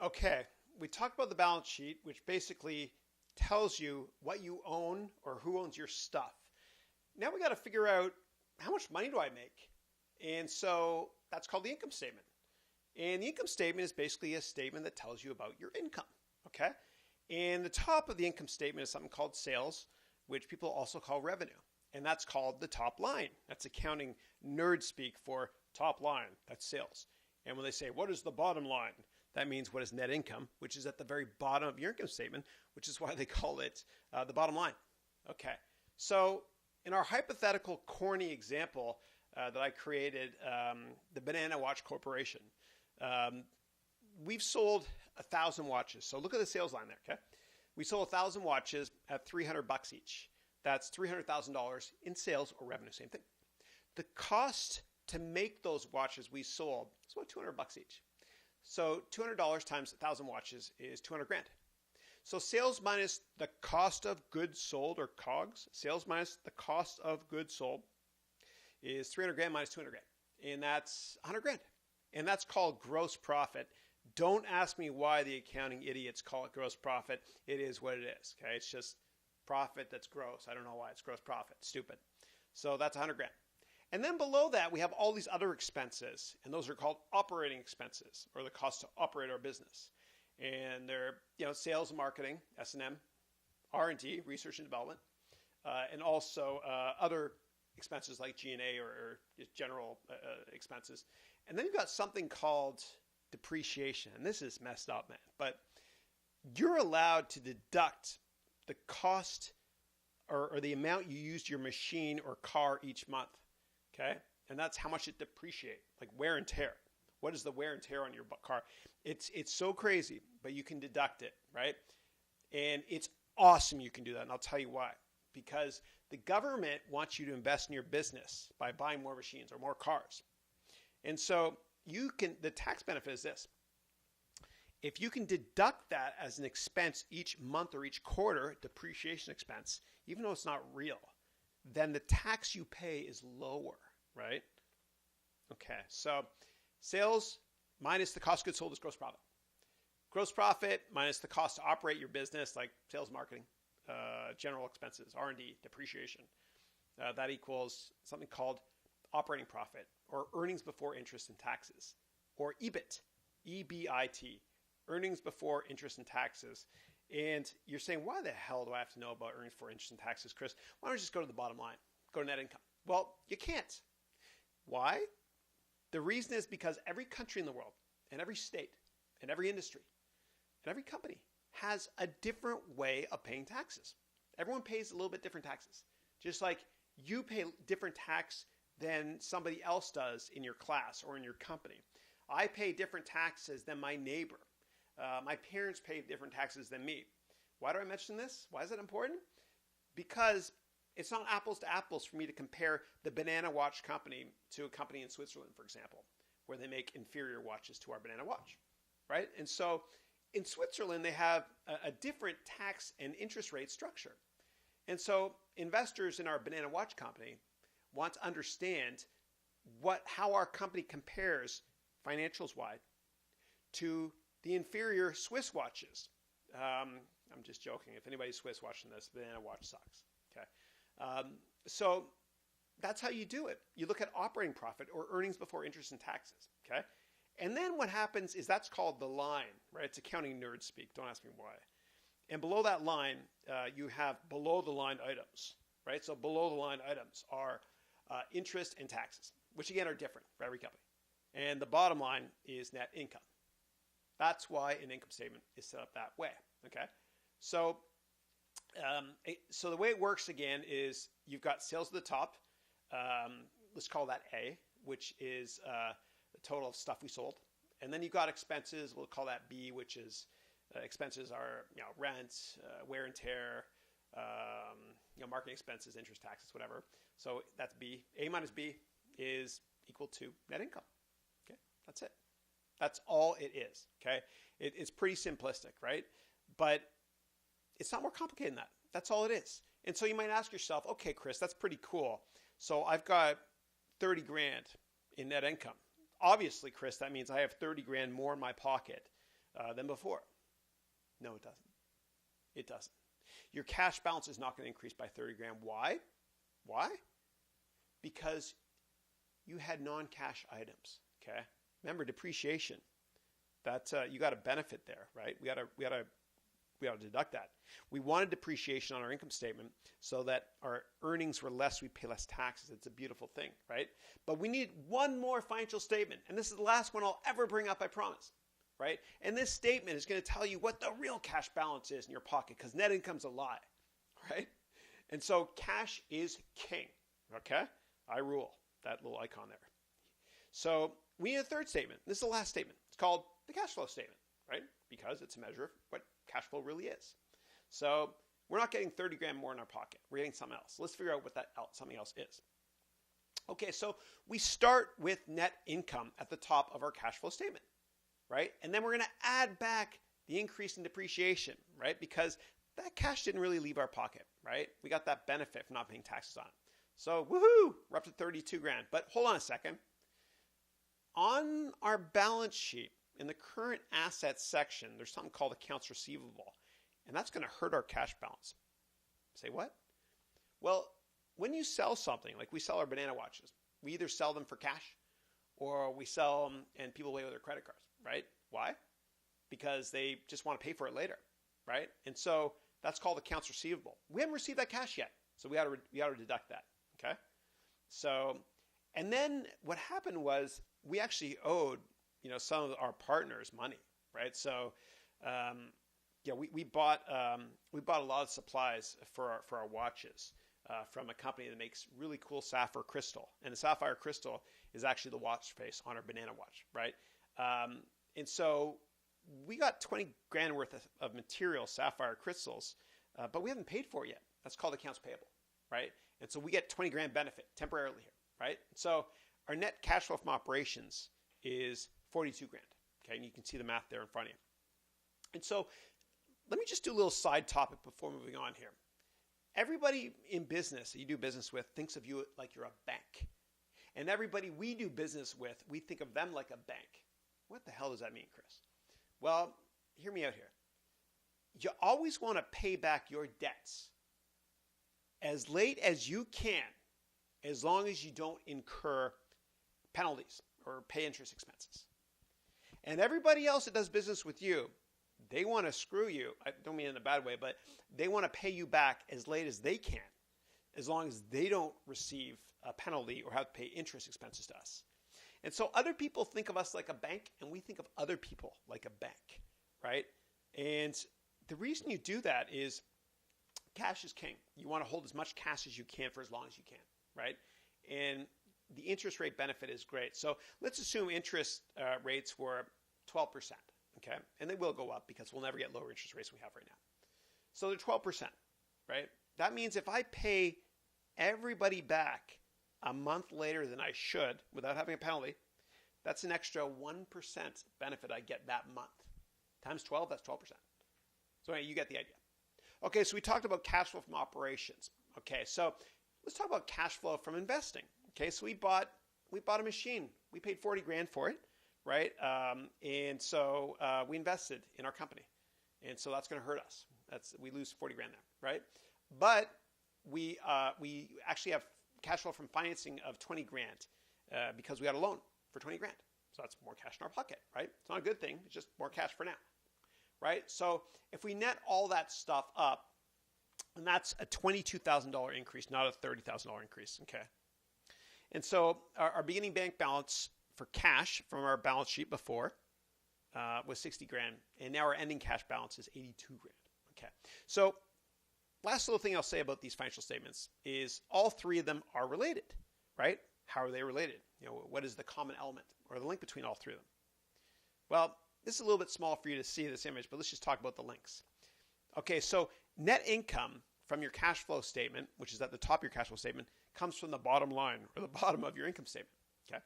Okay, we talked about the balance sheet, which basically tells you what you own or who owns your stuff. Now we got to figure out how much money do I make? And so that's called the income statement. And the income statement is basically a statement that tells you about your income. Okay? And the top of the income statement is something called sales, which people also call revenue. And that's called the top line. That's accounting nerd speak for top line. That's sales. And when they say, what is the bottom line? That means what is net income, which is at the very bottom of your income statement, which is why they call it the bottom line. Okay. So in our hypothetical corny example that I created, the Banana Watch Corporation, we've sold 1,000 watches. So look at the sales line there, okay? We sold 1,000 watches at $300 each. That's $300,000 in sales or revenue, same thing. The cost to make those watches we sold is about $200 each. So $200 times 1,000 watches is 200 grand. So sales minus the cost of goods sold, or COGS, sales minus the cost of goods sold is 300 grand minus 200 grand. And that's 100 grand. And that's called gross profit. Don't ask me why the accounting idiots call it gross profit. It is what it is. Okay, it's just profit that's gross. I don't know why it's gross profit. Stupid. So that's 100 grand. And then below that, we have all these other expenses, and those are called operating expenses, or the cost to operate our business. And they're, sales and marketing, S&M, R&D, research and development, and also other expenses like G&A or just general expenses. And then you've got something called depreciation, and this is messed up, man. But you're allowed to deduct the cost or the amount you used your machine or car each month. Okay, and that's how much it depreciates, like wear and tear. What is the wear and tear on your car? It's so crazy, but you can deduct it, right? And it's awesome you can do that, and I'll tell you why. Because the government wants you to invest in your business by buying more machines or more cars. And so the tax benefit is this. If you can deduct that as an expense each month or each quarter, depreciation expense, even though it's not real, then the tax you pay is lower, right? Okay, so sales minus the cost of goods sold is gross profit. Gross profit minus the cost to operate your business, like sales, marketing, general expenses, R&D, depreciation. That equals something called operating profit, or earnings before interest and taxes, or EBIT, E-B-I-T, earnings before interest and taxes. And you're saying, why the hell do I have to know about earnings before interest and taxes, Chris? Why don't you just go to the bottom line? Go to net income. Well, you can't. Why? The reason is because every country in the world, and every state, and every industry, and every company has a different way of paying taxes. Everyone pays a little bit different taxes. Just like you pay different tax than somebody else does in your class or in your company. I pay different taxes than my neighbor. My parents pay different taxes than me. Why do I mention this? Why is it important? Because it's not apples to apples for me to compare the Banana Watch company to a company in Switzerland, for example, where they make inferior watches to our Banana Watch, right? And so in Switzerland, they have a different tax and interest rate structure. And so investors in our Banana Watch company want to understand how our company compares financials-wide to the inferior Swiss watches. I'm just joking. If anybody's Swiss watching this, Banana Watch sucks. Okay, so that's how you do it. You look at operating profit, or earnings before interest and taxes. Okay, and then what happens is that's called the line, right? It's accounting nerd speak. Don't ask me why. And below that line, you have below the line items, right? So below the line items are interest and taxes, which again are different for every company. And the bottom line is net income. That's why an income statement is set up that way. Okay, so so the way it works again is you've got sales at the top. Let's call that A, which is the total of stuff we sold, and then you've got expenses. We'll call that B, which is expenses are rent, wear and tear, marketing expenses, interest, taxes, whatever. So that's B. A minus B is equal to net income. Okay, that's it. That's all it is, okay? It's pretty simplistic, right? But it's not more complicated than that. That's all it is. And so you might ask yourself, okay, Chris, that's pretty cool. So I've got 30 grand in net income. Obviously, Chris, that means I have 30 grand more in my pocket than before. No, it doesn't. It doesn't. Your cash balance is not going to increase by 30 grand. Why? Why? Because you had non-cash items. Okay. Remember depreciation. That you got a benefit there, right? We got to deduct that. We wanted depreciation on our income statement so that our earnings were less, we pay less taxes. It's a beautiful thing, right? But we need one more financial statement, and this is the last one I'll ever bring up, I promise, right? And this statement is going to tell you what the real cash balance is in your pocket, because net income's a lie, right? And so cash is king, okay? I rule, that little icon there. So we need a third statement. This is the last statement. It's called the cash flow statement, right? Because it's a measure of what cash flow really is. So we're not getting 30 grand more in our pocket. We're getting something else. Let's figure out what that something else is. Okay, so we start with net income at the top of our cash flow statement, right? And then we're going to add back the increase in depreciation, right? Because that cash didn't really leave our pocket, right? We got that benefit from not paying taxes on it. So woohoo, we're up to 32 grand. But hold on a second. On our balance sheet, in the current assets section, there's something called accounts receivable, and that's going to hurt our cash balance. Say what? Well, when you sell something, like we sell our banana watches, we either sell them for cash or we sell them and people pay with their credit cards, right? Why? Because they just want to pay for it later, right? And so that's called accounts receivable. We haven't received that cash yet, so we got to deduct that, okay? So, and then what happened was we actually owed some of our partners money, right? So, we bought a lot of supplies for our watches from a company that makes really cool sapphire crystal, and the sapphire crystal is actually the watch face on our banana watch, right? And so we got 20 grand worth of material, sapphire crystals, but we haven't paid for it yet. That's called accounts payable, right? And so we get 20 grand benefit temporarily here, right? So our net cash flow from operations is 42 grand. Okay, and you can see the math there in front of you. And so let me just do a little side topic before moving on here. Everybody in business that you do business with thinks of you like you're a bank. And everybody we do business with, we think of them like a bank. What the hell does that mean, Chris? Well, hear me out here. You always want to pay back your debts as late as you can, as long as you don't incur penalties or pay interest expenses. And everybody else that does business with you, they want to screw you. I don't mean in a bad way, but they want to pay you back as late as they can, as long as they don't receive a penalty or have to pay interest expenses to us. And so other people think of us like a bank, and we think of other people like a bank, right? And the reason you do that is cash is king. You want to hold as much cash as you can for as long as you can, right? And the interest rate benefit is great. So let's assume interest rates were 12%, okay? And they will go up because we'll never get lower interest rates than we have right now. So they're 12%, right? That means if I pay everybody back a month later than I should without having a penalty, that's an extra 1% benefit I get that month. Times 12, that's 12%. So anyway, you get the idea. Okay, so we talked about cash flow from operations. Okay, so let's talk about cash flow from investing. Okay, so we bought a machine. We paid 40 grand for it, right? And so we invested in our company. And so that's going to hurt us. We lose 40 grand there, right? But we actually have cash flow from financing of 20 grand because we got a loan for 20 grand. So that's more cash in our pocket, right? It's not a good thing. It's just more cash for now, right? So if we net all that stuff up, and that's a $22,000 increase, not a $30,000 increase, okay? And so our beginning bank balance for cash from our balance sheet before was 60 grand, and now our ending cash balance is 82 grand, okay? So last little thing I'll say about these financial statements is all three of them are related, right? How are they related? What is the common element or the link between all three of them? Well, this is a little bit small for you to see this image, but let's just talk about the links. Okay, so net income from your cash flow statement, which is at the top of your cash flow statement, comes from the bottom line or the bottom of your income statement, okay?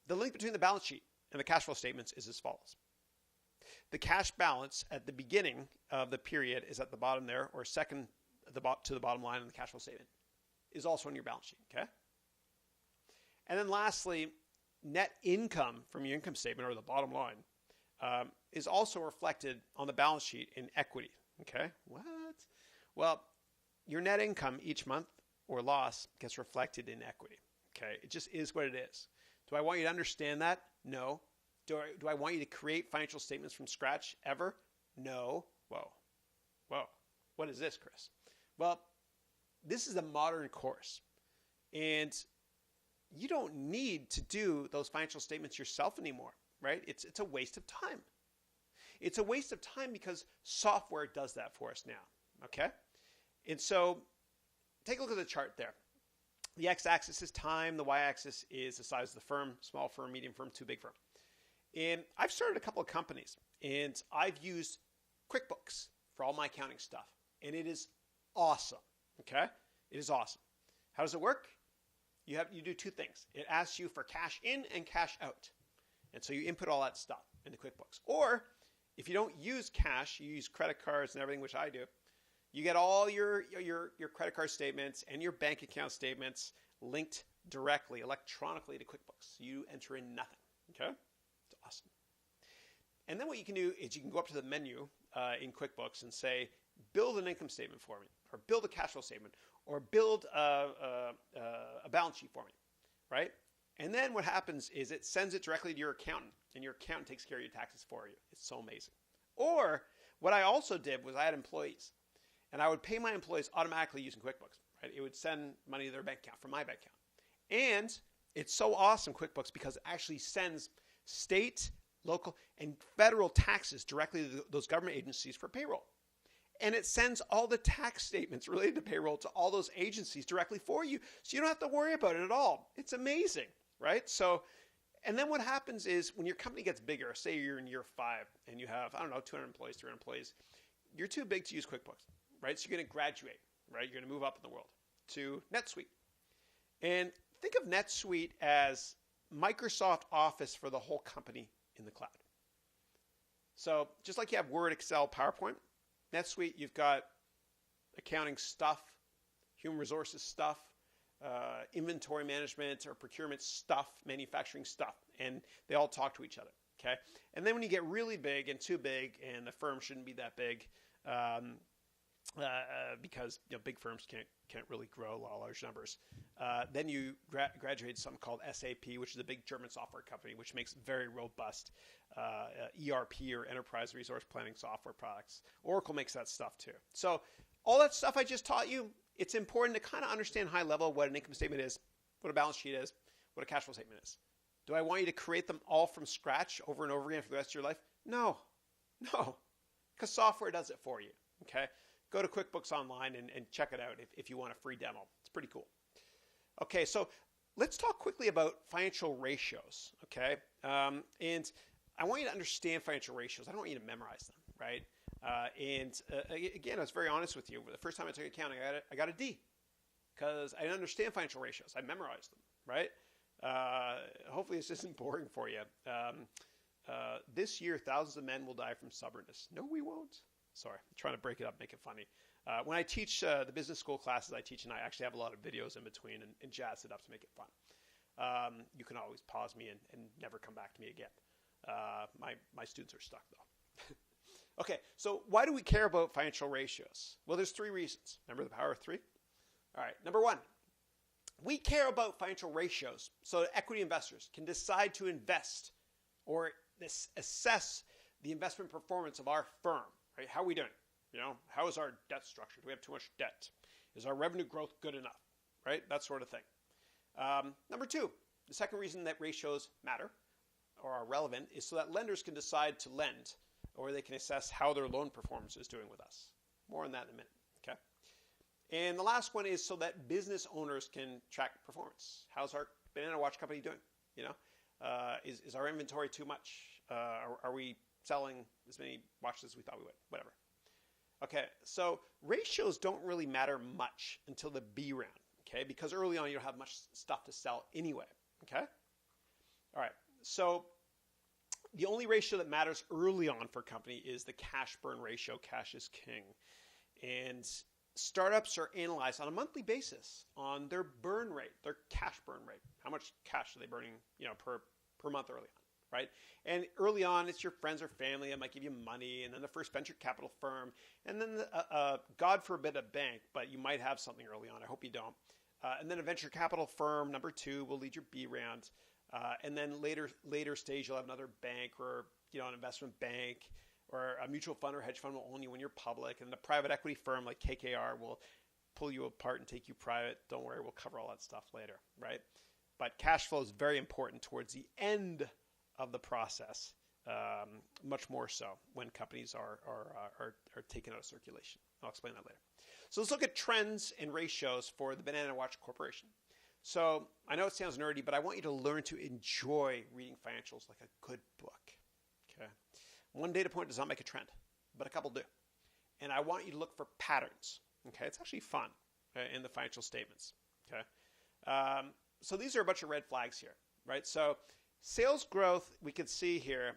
The link between the balance sheet and the cash flow statements is as follows. The cash balance at the beginning of the period is at the bottom there, or second to the bottom line in the cash flow statement, is also on your balance sheet, okay? And then lastly, net income from your income statement, or the bottom line, is also reflected on the balance sheet in equity. Okay, what? Well, your net income each month or loss gets reflected in equity. Okay, it just is what it is. Do I want you to understand that? No. Do I want you to create financial statements from scratch ever? No. Whoa. What is this, Chris? Well, this is a modern course, and you don't need to do those financial statements yourself anymore, right? It's a waste of time. It's a waste of time because software does that for us now, okay? And so take a look at the chart there. The x-axis is time. The y-axis is the size of the firm, small firm, medium firm, too big firm. And I've started a couple of companies, and I've used QuickBooks for all my accounting stuff, and it is awesome, okay? It is awesome. How does it work? You do two things. It asks you for cash in and cash out. And so you input all that stuff into QuickBooks. Or if you don't use cash, you use credit cards and everything, which I do, you get all your credit card statements and your bank account statements linked directly, electronically to QuickBooks. You enter in nothing, okay? It's awesome. And then what you can do is you can go up to the menu in QuickBooks and say, build an income statement for me, or build a cash flow statement, or build a balance sheet for me, right? And then what happens is it sends it directly to your accountant, and your accountant takes care of your taxes for you. It's so amazing. Or what I also did was I had employees, and I would pay my employees automatically using QuickBooks, right? It would send money to their bank account from my bank account. And it's so awesome, QuickBooks, because it actually sends state, local, and federal taxes directly to those government agencies for payroll. And it sends all the tax statements related to payroll to all those agencies directly for you. So you don't have to worry about it at all. It's amazing, right? So, and then what happens is when your company gets bigger, say you're in year 5 and you have, 200 employees, 300 employees, you're too big to use QuickBooks, right? So you're going to graduate, right? You're going to move up in the world to NetSuite. And think of NetSuite as Microsoft Office for the whole company in the cloud. So just like you have Word, Excel, PowerPoint, NetSuite, you've got accounting stuff, human resources stuff, inventory management or procurement stuff, manufacturing stuff, and they all talk to each other, okay? And then when you get really big and too big, and the firm shouldn't be that big, because big firms can't really grow a lot of large numbers, then you graduate to something called SAP, which is a big German software company, which makes very robust ERP or enterprise resource planning software products. Oracle makes that stuff too. So all that stuff I just taught you, it's important to kind of understand high level what an income statement is, what a balance sheet is, what a cash flow statement is. Do I want you to create them all from scratch over and over again for the rest of your life? No, because software does it for you, okay? Go to QuickBooks Online and check it out if you want a free demo. It's pretty cool. Okay, so let's talk quickly about financial ratios, okay? And I want you to understand financial ratios. I don't want you to memorize them, right? Again, I was very honest with you. The first time I took accounting, I got a D because I didn't understand financial ratios. I memorized them, right? Hopefully this isn't boring for you. This year, thousands of men will die from stubbornness. No, we won't. Sorry, I'm trying to break it up, make it funny. When I teach the business school classes I teach, and I actually have a lot of videos in between and jazz it up to make it fun. You can always pause me and never come back to me again. My students are stuck, though. Okay, so why do we care about financial ratios? Well, there's 3 reasons. Remember the power of 3? All right, number 1, we care about financial ratios so that equity investors can decide to invest or assess the investment performance of our firm. Right? How are we doing? How is our debt structure? Do we have too much debt? Is our revenue growth good enough? Right? That sort of thing. Number 2, the second reason that ratios matter or are relevant is so that lenders can decide to lend, or they can assess how their loan performance is doing with us. More on that in a minute, okay? And the last one is so that business owners can track performance. How's our banana watch company doing? Is our inventory too much? Are we selling as many watches as we thought we would? Whatever. Okay, so ratios don't really matter much until the B round, okay? Because early on you don't have much stuff to sell anyway, okay? All right, so the only ratio that matters early on for a company is the cash burn ratio. Cash is king. And startups are analyzed on a monthly basis on their burn rate, their cash burn rate. How much cash are they burning, per month early on? right? And early on, it's your friends or family that might give you money, and then the first venture capital firm, and then, God forbid, a bank, but you might have something early on. I hope you don't. And then a venture capital firm, number 2, will lead your B round. And then later stage, you'll have another bank or an investment bank, or a mutual fund or hedge fund will own you when you're public. And the private equity firm like KKR will pull you apart and take you private. Don't worry, we'll cover all that stuff later, right? But cash flow is very important towards the end of the process, much more so when companies are taken out of circulation. I'll explain that later. So let's look at trends and ratios for the Banana Watch Corporation. So I know it sounds nerdy, but I want you to learn to enjoy reading financials like a good book. Okay. One data point does not make a trend, but a couple do. And I want you to look for patterns. Okay. It's actually fun in the financial statements. Okay. So these are a bunch of red flags here, right? So sales growth, we can see here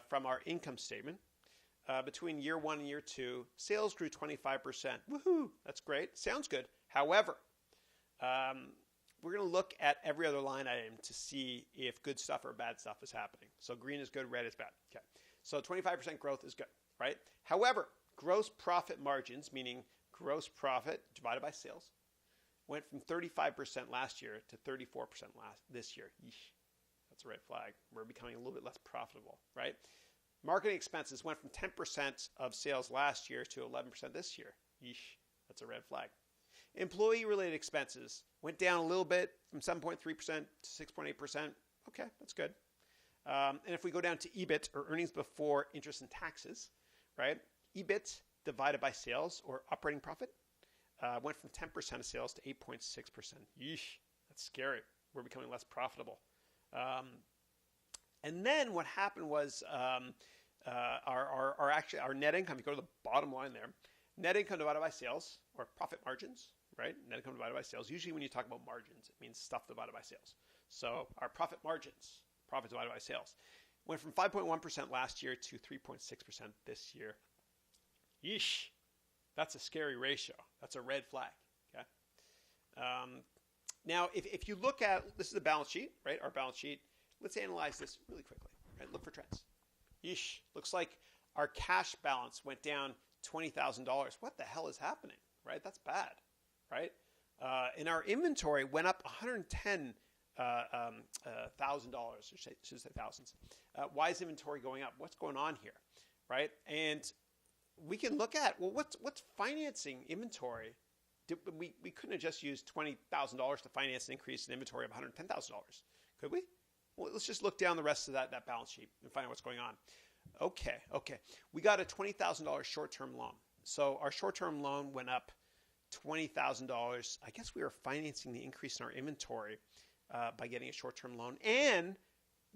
from our income statement. Between year 1 and year 2, sales grew 25%. Woohoo! That's great. Sounds good. However, we're going to look at every other line item to see if good stuff or bad stuff is happening. So green is good, red is bad. Okay. So 25% growth is good, right? However, gross profit margins, meaning gross profit divided by sales, went from 35% last year to 34% this year. Yeesh. That's a red flag. We're becoming a little bit less profitable, right? Marketing expenses went from 10% of sales last year to 11% this year. Yeesh. That's a red flag. Employee-related expenses went down a little bit from 7.3% to 6.8%. Okay, that's good. And if we go down to EBIT, or earnings before interest and taxes, right? EBIT divided by sales, or operating profit, went from 10% of sales to 8.6%. Yeesh, that's scary. We're becoming less profitable. And then what happened was our net income, you go to the bottom line there, net income divided by sales, or profit margins, right? Net income divided by sales. Usually when you talk about margins, it means stuff divided by sales. So our profit margins, profit divided by sales, went from 5.1% last year to 3.6% this year. Yeesh. That's a scary ratio. That's a red flag. Okay. Now, if you look at, this is the balance sheet, right? Our balance sheet. Let's analyze this really quickly, right? Look for trends. Yeesh. Looks like our cash balance went down $20,000. What the hell is happening, right? That's bad, right? And our inventory went up $110,000, should say thousands. Why is inventory going up? What's going on here, right? And we can look at, well, what's financing inventory? We couldn't have just used $20,000 to finance an increase in inventory of $110,000, could we? Well, let's just look down the rest of that balance sheet and find out what's going on. Okay. We got a $20,000 short-term loan. So our short-term loan went up $20,000. I guess we were financing the increase in our inventory by getting a short-term loan. And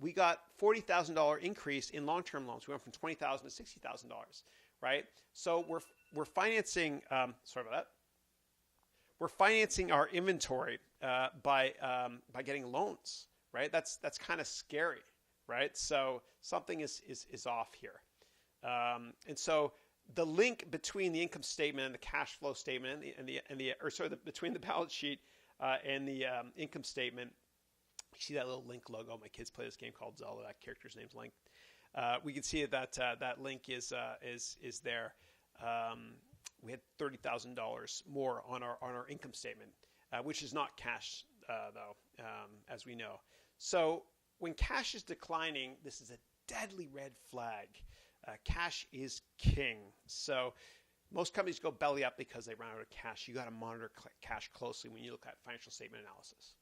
we got $40,000 increase in long-term loans. We went from $20,000 to $60,000, right? So we're financing, sorry about that. We're financing our inventory by getting loans, right? That's kind of scary, right? So something is off here. And so the link between the income statement and the cash flow statement between the balance sheet and the income statement, you see that little link logo. My kids play this game called Zelda. That character's name's Link. We can see that link is there. We had $30,000 more on our income statement, which is not cash though, as we know. So when cash is declining, this is a deadly red flag. Cash is king. So most companies go belly up because they run out of cash. You got to monitor cash closely when you look at financial statement analysis.